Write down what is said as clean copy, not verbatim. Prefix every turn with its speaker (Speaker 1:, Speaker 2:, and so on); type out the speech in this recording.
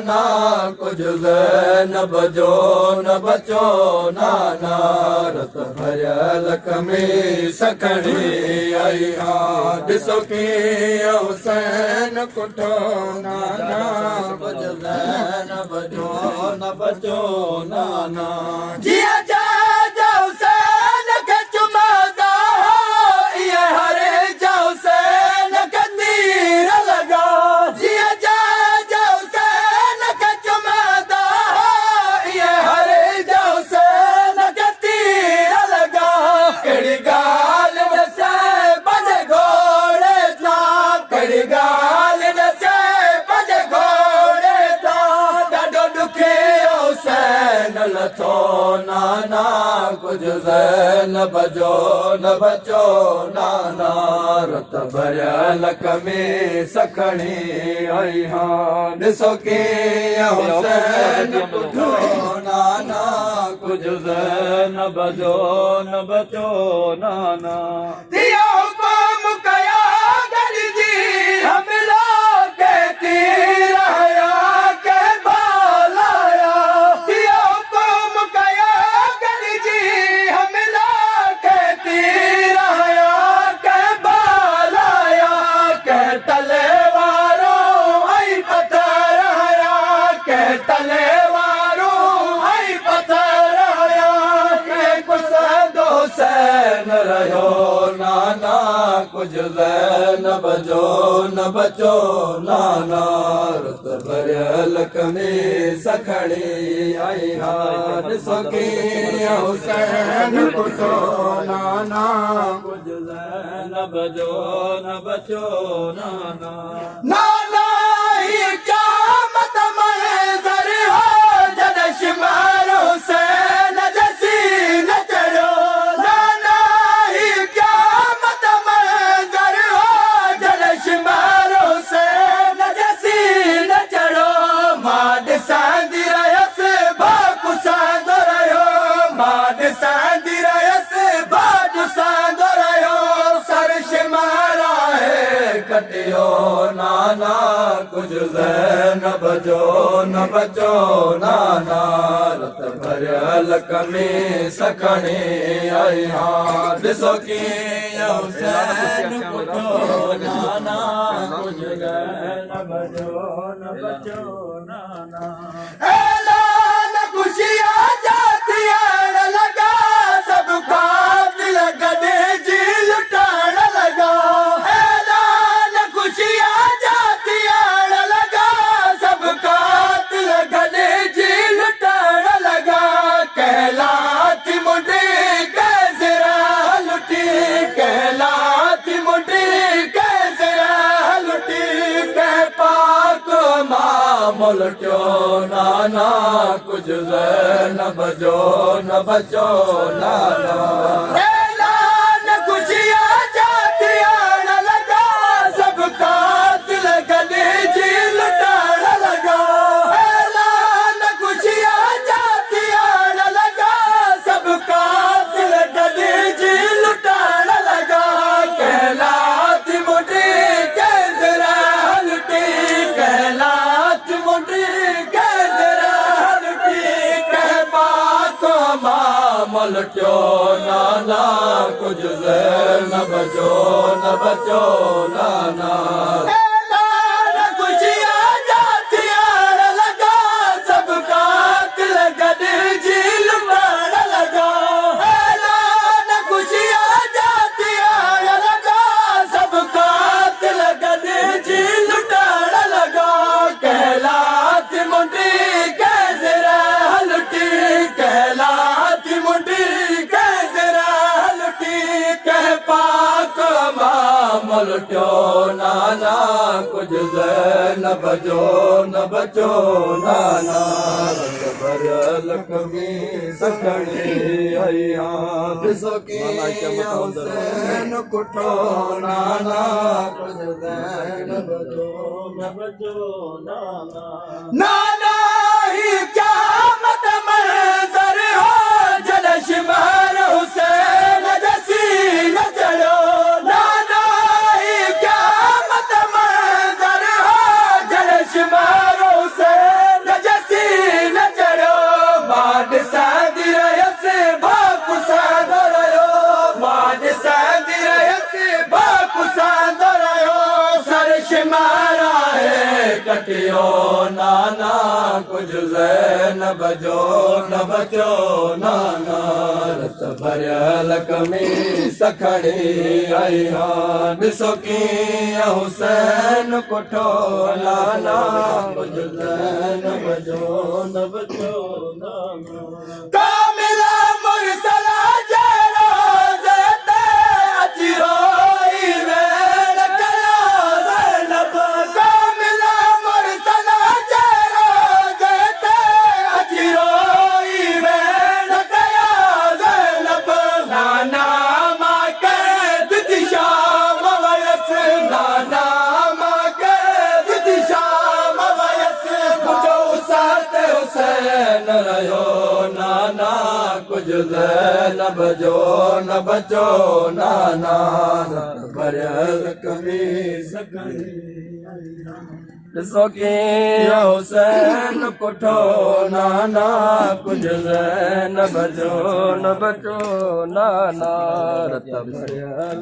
Speaker 1: नाना कुछ ज़ैनब जो न बचो नाना रत भरियल कमीस खणी आई हां ॾिसो कीअं हुसैन कुठो नाना कुछ ज़ैनब जो न बचो नाना जिया जा हुसैन खे चुमंदा इहे हरे जा हुसैन खे तीर लॻा जिया जा हुसैन खे चुमंदा इहे हरे जा हुसैन खे तीर लॻा कहिड़ी ॻाल्हि न से पंहिंजे घोड़े तां कहिड़ी ॻाल्हि न से पंहिंजे घोड़े तां ॾाढो ॾुखी हुसैन लथो नाना कुछ ज़ैनब जो न बचो नाना रत भरियल कमीस खणी आई हां ॾिसो कीअं हुसैन कुठो नाना कुछ ज़ैनब जो न बचो नाना दिया हुकुम कया गॾिजी हमला के तीर हया के बालाया दिया हुकुम कया गॾिजी हमला के तीर हया के बालाया के तले वारो ऐं पत्थर हया के तले वारो ऐं पत्थर हया के कुसंदो हुसैन रहियो नाना कुछ ज़ैनब जो न बचो नाना रत भरियल कमीस खणी आई हां ॾिसो कीअं हुसैन कुठो नाना कुछ ज़ैनब जो न बचो नाना नाना ही क़यामत मंज़र हो जॾहिं शिमार हुसैन जसी न चढ़ियो नाना ही क़यामत मंज़र हो जॾहिं शिमार हुसैन जसी न चढ़ियो मां ॾिसंदी रहियसि भाउ पुसंदो रहियो मां ॾिसंदी रहियसि भाउ ॾिसंदो रहियो सर शिमार आहे कटियो नाना कुछ ज़ैनब जो न बचो नाना रत भरियल कमीस खणी आई हां ॾिसो कीअं हुसैन कुठो नाना कुछ ज़ैनब जो न बचो नाना ऐलान ख़ुशियां जा थियण लॻा सभु कातिल गॾिजी लुटण लॻा ऐलान ख़ुशियां जा थियण लॻा सभु कातिल गॾिजी लुटण लॻा कहलाती मुंडी कैज़रा लुटी कहलाती मुंडी कैज़रा लुटी कह पाक मां लुटियो नाना कुछ ज़ैनब जो न बचो नाना ऐलान ख़ुशियां जा थियण लॻा सभु कातिल गॾिजी लुटण लॻा ऐलान ख़ुशियां जा थियण लॻा सभु कातिल गॾिजी लुटण लॻा कहलाती मुंडी कैज़रा लुटी कहलाती मुंडी कैज़रा लुटी कह पाक मां लुटियो नाना कुछ ज़ैनब जो न बचो नाना ऐलान ख़ुशियां जा थियण लॻा सभु कातिल गॾिजी लुटण लॻा ऐलान ख़ुशियां जा थियण लॻा सभु कातिल गॾिजी लुटण लॻा कहलाती मुंडी कैज़रा लुटी कहलाती मुंडी कैज़रा लुटी कह पाक मां लुटियो नाना कुछ ज़ैनब जो न बचो नाना रत भरियल कमीस खणी आई हां ॾिसो कीअं हुसैन कुठो नाना कुछ ज़ैनब जो न बचो नाना नाना ही क़यामत मंज़र हो जॾहिं शिमार हुसैन जसी न चढ़ियो नाना ही क़यामत मंज़र हो जॾहिं शिमार हुसैन कटियो नाना कुछ ज़ैनब जो न बचो नाना रत भरियल कमीस खणी आई हाँ ॾिसो कीअं हुसैन कुठो नाना कुछ ज़ैनब जो न बचो नाना कामिल मुरसला जहिड़ो ज़ैते अची रोई वेड़ कयो ज़ैनब कामिल मुरसला जहिड़ो ज़ैते अची रोई वेड़ कयो ज़ैनब नाना मां कैद थी शाम वयसि नाना मां कैद थी शाम वयसि मुंहिंजो उसात हुसैन रहियो नाना कुछ ज़ैनब जो न बचो नाना भरियल कमीस ॾिसो कीअं हुसैन कुठो नाना कुछ ज़ैनब जो न बचो नाना रत भरियल